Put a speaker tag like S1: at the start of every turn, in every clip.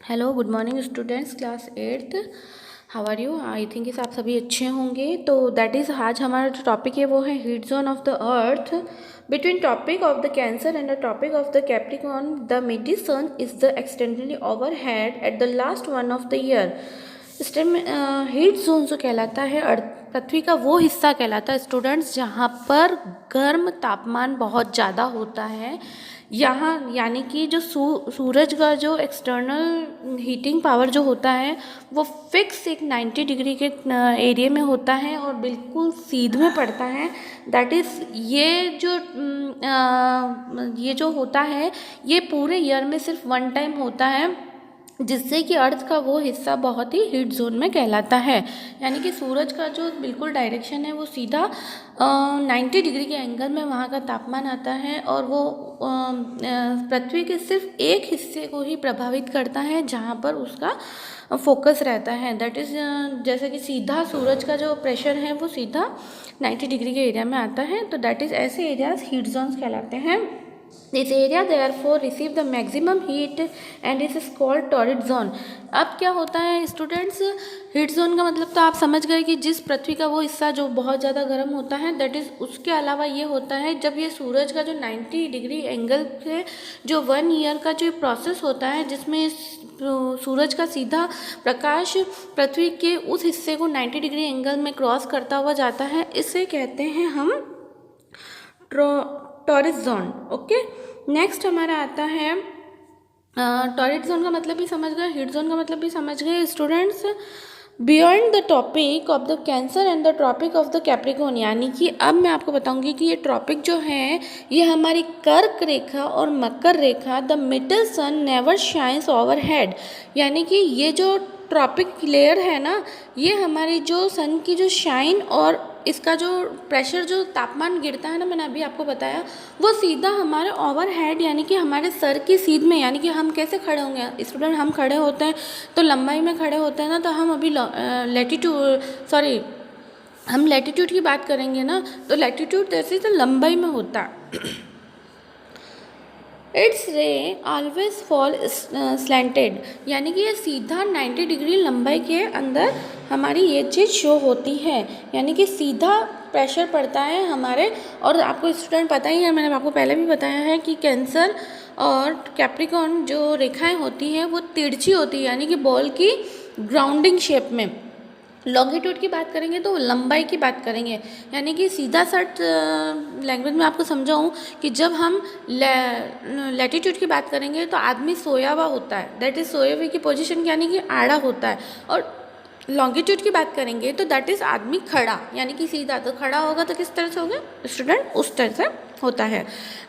S1: Hello good morning students, class eighth. How are you? I think इस आप सभी अच्छे होंगे। तो दैट इज़ आज हमारा जो टॉपिक है वो है heat zone of the earth. Between tropic of the Cancer and the topic of the Capricorn the midday sun is the extendedly overhead at the last one of the year. इस time heat zone जो कहलाता है अर्थ पृथ्वी का वो हिस्सा कहलाता है students जहाँ पर गर्म तापमान बहुत ज़्यादा होता है। यहाँ यानी कि जो सूरज का जो एक्सटर्नल हीटिंग पावर जो होता है वो फिक्स एक 90 डिग्री के एरिया में होता है और बिल्कुल सीध में पड़ता है। दैट इज़ ये जो होता है ये पूरे ईयर में सिर्फ वन टाइम होता है, जिससे कि अर्थ का वो हिस्सा बहुत ही हीट जोन में कहलाता है। यानी कि सूरज का जो बिल्कुल डायरेक्शन है वो सीधा 90 डिग्री के एंगल में वहाँ का तापमान आता है और वो पृथ्वी के सिर्फ एक हिस्से को ही प्रभावित करता है जहाँ पर उसका फोकस रहता है। दैट इज़ जैसे कि सीधा सूरज का जो प्रेशर है वो सीधा 90 डिग्री के एरिया में आता है। तो दैट इज़ ऐसे एरियाज हीट जोन्स कहलाते हैं। This area therefore receive the maximum heat and is called torrid zone। अब क्या होता है स्टूडेंट्स, हीट जोन का मतलब तो आप समझ गए कि जिस पृथ्वी का वो हिस्सा जो बहुत ज़्यादा गर्म होता है, दैट इज़ उसके अलावा ये होता है जब ये सूरज का जो 90 डिग्री एंगल से जो वन ईयर का जो प्रोसेस होता है जिसमें सूरज का सीधा प्रकाश पृथ्वी के उस हिस्से को 90 डिग्री एंगल में क्रॉस करता हुआ जाता है, इसे कहते हैं हम टॉरिड जोन। ओके, नेक्स्ट हमारा आता है टॉरिड जोन का मतलब भी समझ गए, हीट जोन का मतलब भी समझ गए students. Beyond the topic of the Cancer and the tropic of the Capricorn, यानी कि अब मैं आपको बताऊंगी कि ये ट्रॉपिक जो है ये हमारी कर्क रेखा और मकर रेखा the middle sun never shines overhead. यानी कि ये जो ट्रॉपिक लेयर है ना, ये हमारी जो सन की जो शाइन और इसका जो प्रेशर जो तापमान गिरता है ना, मैंने अभी आपको बताया, वो सीधा हमारे ओवर हेड यानी कि हमारे सर की सीध में, यानी कि हम कैसे खड़े होंगे स्टूडेंट, हम खड़े होते हैं तो लंबाई में खड़े होते हैं ना, तो हम अभी हम लैटिट्यूड की बात करेंगे ना, तो लैटिट्यूड जैसे तो लंबाई में होता है। इट्स रे ऑलवेज फॉल स्लैंटेड, यानी कि ये सीधा 90 डिग्री लंबाई के अंदर हमारी ये चीज़ शो होती है, यानी कि सीधा प्रेशर पड़ता है हमारे। और आपको स्टूडेंट पता ही है, मैंने आपको पहले भी बताया है कि कैंसर और कैप्रिकॉर्न जो रेखाएं होती हैं वो तिरछी होती है, यानी कि बॉल की ग्राउंडिंग शेप में। लॉन्गिट्यूड की बात करेंगे तो लंबाई की बात करेंगे, यानी कि सीधा सट लैंग्वेज में आपको समझाऊं कि जब हम लैटिट्यूड की बात करेंगे तो आदमी सोया हुआ होता है, दैट इज़ सोए हुए की पोजीशन यानी कि आड़ा होता है। और लॉन्गिट्यूड की बात करेंगे तो दैट इज़ आदमी खड़ा, यानी कि सीधा। तो खड़ा होगा तो किस तरह से होगा स्टूडेंट, उस तरह से होता है।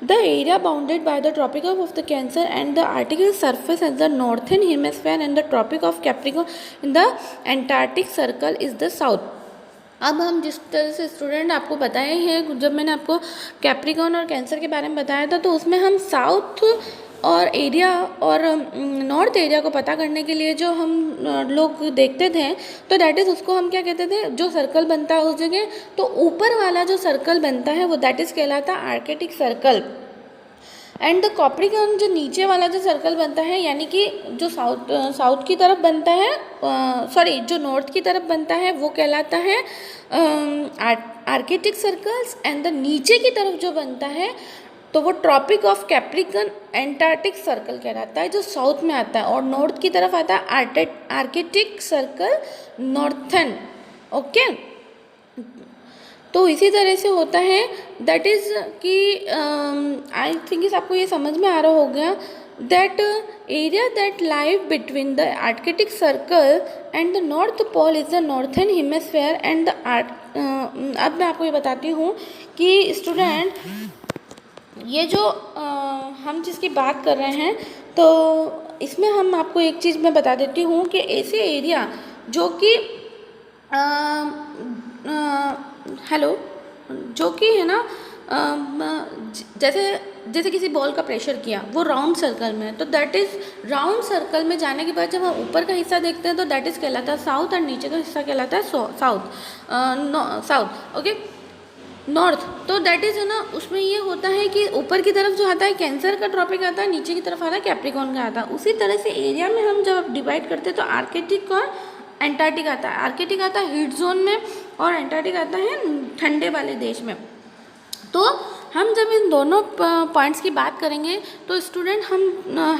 S1: The area bounded by the tropic of the Cancer and the article surface at the northern hemisphere and the tropic of Capricorn in the Antarctic circle is the south. अब हम जिस तरह से स्टूडेंट आपको बताया ही है, जब मैंने आपको कैप्रिकॉर्न और कैंसर के बारे में बताया था तो उसमें हम साउथ और एरिया और नॉर्थ एरिया को पता करने के लिए जो हम लोग देखते थे, तो दैट इज़ उसको हम क्या कहते थे, जो सर्कल बनता है उस जगह, तो ऊपर वाला जो सर्कल बनता है वो दैट इज़ कहलाता है Arctic circle. And the Capricorn जो नीचे वाला जो सर्कल बनता है, यानी कि जो साउथ की तरफ बनता है, जो नॉर्थ की तरफ बनता है वो कहलाता है आर्कटिक सर्कल्स। एंड द नीचे की तरफ जो बनता है तो वो tropic of Capricorn Antarctic circle कहलाता है, जो साउथ में आता है। और नॉर्थ की तरफ आता है आर्कटिक सर्कल नॉर्थन। ओके, तो इसी तरह से होता है। दैट इज़ कि आई थिंक इस आपको ये समझ में आ रहा हो गया that area that live between the Arctic circle and the North Pole is the northern hemisphere and the अब मैं आपको ये बताती हूँ कि स्टूडेंट ये जो हम जिसकी बात कर रहे हैं, तो इसमें हम आपको एक चीज़ मैं बता देती हूँ कि ऐसे एरिया जो कि हेलो, जो कि है ना, जैसे किसी बॉल का प्रेशर किया, वो राउंड सर्कल में है, तो दैट इज़ राउंड सर्कल में जाने के बाद जब हम ऊपर का हिस्सा देखते हैं तो दैट इज़ कहलाता है साउथ और नीचे का हिस्सा कहलाता है साउथ। ओके, नॉर्थ, तो दैट इज़ है ना, उसमें ये होता है कि ऊपर की तरफ जो आता है कैंसर का ट्रॉपिक आता है, नीचे की तरफ आता है कैप्रिकॉर्न का आता है। उसी तरह से एरिया में हम जब डिवाइड करते हैं तो आर्कटिक और एंटार्क्टिक आता है। आर्कटिक आता है हीट जोन में और एंटार्क्टिक आता है ठंडे वाले देश में। तो हम जब इन दोनों पॉइंट्स की बात करेंगे तो स्टूडेंट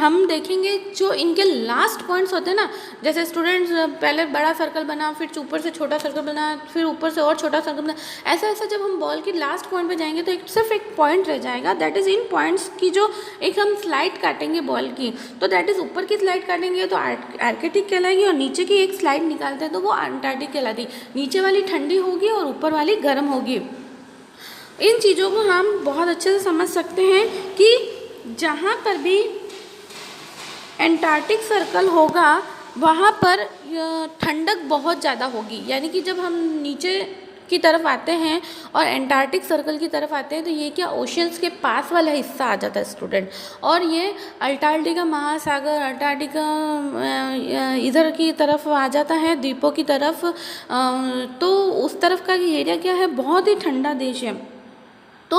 S1: हम देखेंगे जो इनके लास्ट पॉइंट्स होते हैं ना, जैसे स्टूडेंट्स पहले बड़ा सर्कल बना, फिर ऊपर से छोटा सर्कल बना, फिर ऊपर से और छोटा सर्कल बना, ऐसा ऐसा जब हम बॉल की लास्ट पॉइंट पे जाएंगे तो सिर्फ एक पॉइंट रह जाएगा, दैट इज़ इन पॉइंट्स की जो एक हम स्लाइड काटेंगे बॉल की, तो दैट इज़ ऊपर की स्लाइड काटेंगे तो आर्कटिक कहलाएगी, और नीचे की एक स्लाइड निकालते हैं तो वो अंटार्कटिक कहलाती। नीचे वाली ठंडी होगी और ऊपर वाली गर्म होगी। इन चीज़ों को हम बहुत अच्छे से समझ सकते हैं कि जहाँ पर भी एंटार्क्टिक सर्कल होगा वहाँ पर ठंडक बहुत ज़्यादा होगी, यानी कि जब हम नीचे की तरफ आते हैं और एंटार्क्टिक सर्कल की तरफ आते हैं तो ये क्या ओशियंस के पास वाला हिस्सा आ जाता है स्टूडेंट, और ये अंटार्कटिका महासागर, अंटार्कटिका इधर की तरफ आ जाता है, द्वीपों की तरफ, तो उस तरफ का एरिया क्या है, बहुत ही ठंडा देश है। तो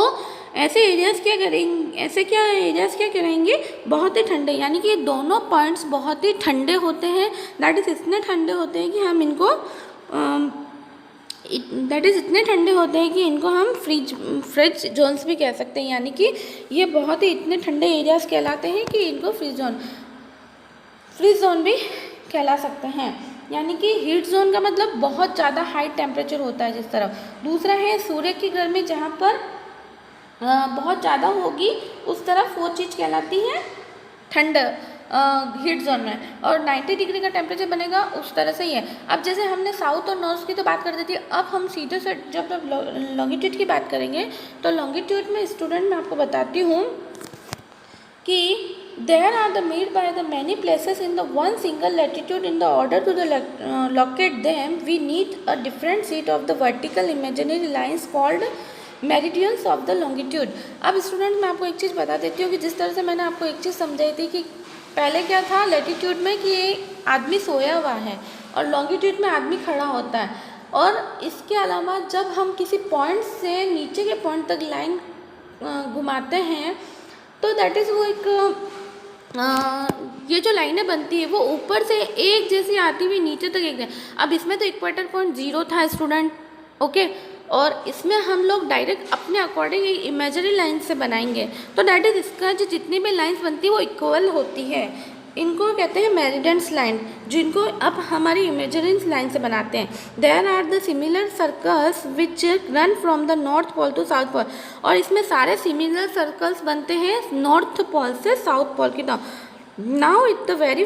S1: ऐसे एरियाज़ क्या करेंगे, एरियाज़ क्या करेंगे, बहुत ही ठंडे, यानी कि ये दोनों पॉइंट्स बहुत ही ठंडे होते हैं, दैट इज़ इतने ठंडे होते हैं कि हम इनको हम फ्रिज जोन्स भी कह सकते हैं, यानी कि ये बहुत ही इतने ठंडे एरियाज़ कहलाते हैं कि इनको फ्रिज जोन भी कहला सकते हैं। यानी कि हीट जोन का मतलब बहुत ज़्यादा हाई टेम्परेचर होता है जिस तरफ। दूसरा है सूर्य की गर्मी, जहाँ पर बहुत ज़्यादा होगी उस तरफ वो चीज़ कहलाती है ठंड हीट जोन में, और 90 डिग्री का टेम्परेचर बनेगा उस तरह से ही है। अब जैसे हमने साउथ और नॉर्थ की तो बात कर दी थी, अब हम सीधे से जब लॉन्गिट्यूड की बात करेंगे तो लॉन्गिट्यूड में स्टूडेंट मैं आपको बताती हूँ कि there are the made by the many places in the one single latitude. In the order to the locate them we need a different set of the vertical imaginary lines called meridians of the longitude. अब student मैं आपको एक चीज़ बता देती हूँ कि जिस तरह से मैंने आपको एक चीज़ समझाई थी कि पहले क्या था लैटिट्यूड में कि आदमी सोया हुआ है और लॉन्गिट्यूड में आदमी खड़ा होता है, और इसके अलावा जब हम किसी पॉइंट से नीचे के पॉइंट तक लाइन घुमाते हैं तो दैट इज़ वो एक ये जो लाइनें बनती है वो ऊपर से एक जैसी आती हुई नीचे तक एक। अब इसमें तो इक्वेटर पॉइंट 0 था स्टूडेंट, ओके, और इसमें हम लोग डायरेक्ट अपने अकॉर्डिंग एक इमेजिनरी लाइन से बनाएंगे, तो दैट इज़ इसका जो जितनी भी लाइंस बनती है वो इक्वल होती है, इनको कहते हैं मेरिडियंस लाइन, जिनको अब हमारी इमेजिनरी लाइन से बनाते हैं। There are the similar circles which run from the North Pole to South Pole, और इसमें सारे सिमिलर सर्कल्स बनते हैं नॉर्थ पोल से साउथ पोल की तरफ। Now it's very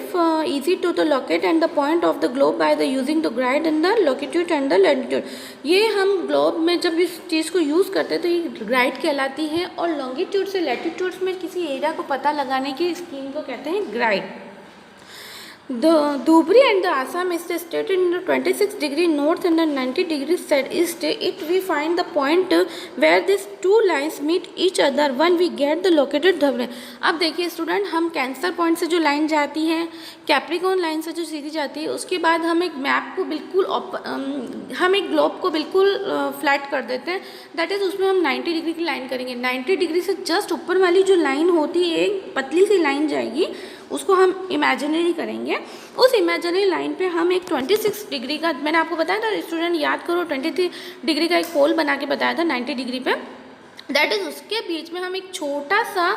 S1: easy to locate and the point of the globe by the using the grid and the longitude and the latitude। ये हम ग्लोब में जब इस चीज़ को यूज़ करते हैं तो ये ग्राइड कहलाती है, और लॉन्गिट्यूड से लैटिट्यूड्स में किसी एरिया को पता लगाने की स्कीम को कहते हैं grid. The Dhubri and the Assam is situated in the 26 degree north and the 90 degree east. It we find the point where these two lines meet each other when we get the located Dhubri। अब देखिए student, हम cancer point से जो line जाती है, Capricorn line से जो सीधी जाती है, उसके बाद हम एक मैप को बिल्कुल हम एक ग्लोब को बिल्कुल फ्लैट कर देते हैं, दैट इज़ उसमें हम 90 डिग्री की लाइन करेंगे। 90 डिग्री से जस्ट ऊपर वाली जो लाइन होती है एक पतली सी लाइन जाएगी, उसको हम इमेजिनरी करेंगे। उस इमेजिनरी लाइन पे हम एक 26 डिग्री का, मैंने आपको बताया था स्टूडेंट याद करो, 23 डिग्री का एक पोल बना के बताया था 90 डिग्री पे, दैट इज़ उसके बीच में हम एक छोटा सा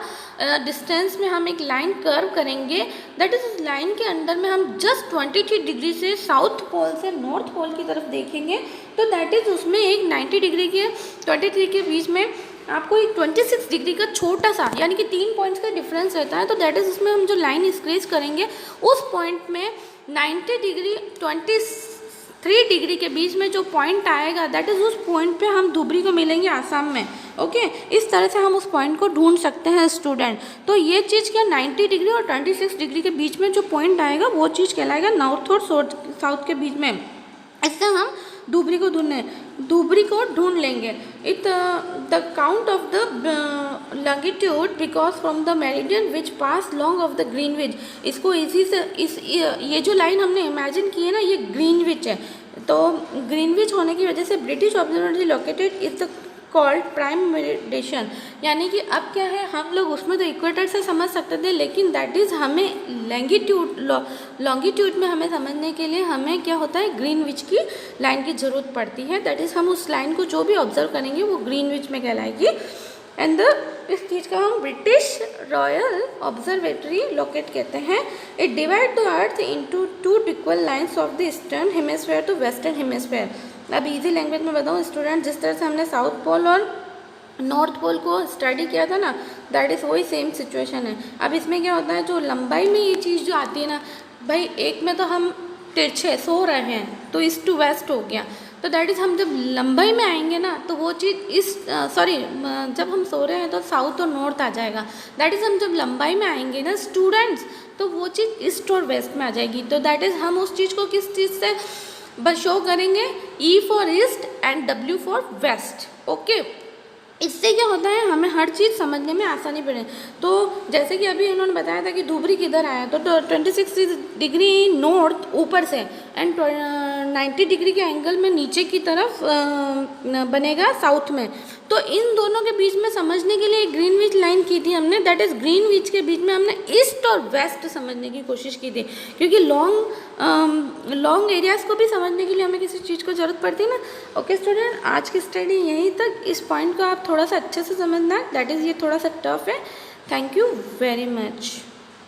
S1: डिस्टेंस में हम एक लाइन कर्व करेंगे, दैट इज़ उस लाइन के अंदर में हम जस्ट 23 डिग्री से साउथ पोल से नॉर्थ पोल की तरफ देखेंगे, तो दैट इज़ उसमें एक 90 डिग्री के 23 के बीच में आपको एक 26 डिग्री का छोटा सा, यानी कि 3 पॉइंट्स का डिफरेंस रहता है, तो दैट इज़ उसमें हम जो लाइन स्क्रेच करेंगे उस पॉइंट में 90 डिग्री 23 डिग्री के बीच में जो पॉइंट आएगा दैट इज़ उस पॉइंट पे हम धुबरी को मिलेंगे आसाम में, ओके। इस तरह से हम उस पॉइंट को ढूंढ सकते हैं स्टूडेंट। तो ये चीज़ क्या 90 डिग्री और 26 डिग्री के बीच में जो पॉइंट आएगा वो चीज़ कहलाएगा नॉर्थ और साउथ के बीच में। इससे हम धुबरी को ढूंढ लेंगे। It the count of the longitude because from the meridian which pass long off the Greenwich, इसको इसी से ये जो लाइन हमने इमेजिन की है ना, ये ग्रीनविच है, तो ग्रीनविच होने की वजह से British observatory located is the called prime meridian, यानी कि अब क्या है, हम लोग उसमें तो इक्वेटर से समझ सकते थे, लेकिन दैट इज़ हमें लॉन्गिट्यूड में हमें समझने के लिए हमें क्या होता है, ग्रीनविच की लाइन की ज़रूरत पड़ती है। दैट इज़ हम उस लाइन को जो भी ऑब्जर्व करेंगे वो ग्रीनविच में कहलाएगी। एंड इस चीज़ का हम ब्रिटिश रॉयल ऑब्जर्वेटरी लोकेट कहते हैं। It divide the earth into 2 equal lines of the eastern hemisphere to western hemisphere. अब इजी लैंग्वेज में बताऊँ स्टूडेंट, जिस तरह से हमने साउथ पोल और नॉर्थ पोल को स्टडी किया था ना, दैट इज़ वही सेम सिचुएशन है। अब इसमें क्या होता है, जो लंबाई में ये चीज़ जो आती है ना भाई, एक में तो हम तिरछे सो रहे हैं तो ईस्ट टू वेस्ट हो गया, तो दैट इज़ हम जब लंबाई में आएंगे ना तो वो चीज़ जब हम सो रहे हैं तो साउथ और नॉर्थ आ जाएगा। दैट इज़ हम जब लंबाई में आएंगे ना स्टूडेंट्स, तो वो चीज़ ईस्ट और वेस्ट में आ जाएगी। तो दैट इज़ हम उस चीज़ को किस चीज़ से बस शो करेंगे, E for east and W for west. Okay, इससे क्या होता है, हमें हर चीज़ समझने में आसानी पड़े। तो जैसे कि अभी उन्होंने बताया था कि धुबरी किधर आया, तो 26 डिग्री नॉर्थ ऊपर से एंड 90 डिग्री के एंगल में नीचे की तरफ बनेगा साउथ में। तो इन दोनों के बीच में समझने के लिए ग्रीनविच लाइन की थी हमने, दैट इज़ ग्रीनविच के बीच में हमने ईस्ट और वेस्ट समझने की कोशिश की थी, क्योंकि लॉन्ग एरियाज़ को भी समझने के लिए हमें किसी चीज़ को ज़रूरत पड़ती है ना। ओके स्टूडेंट, आज की स्टडी यहीं तक। इस पॉइंट को आप थोड़ा सा अच्छे से समझना है, दैट इज़ ये थोड़ा सा टफ है। Thank you very much.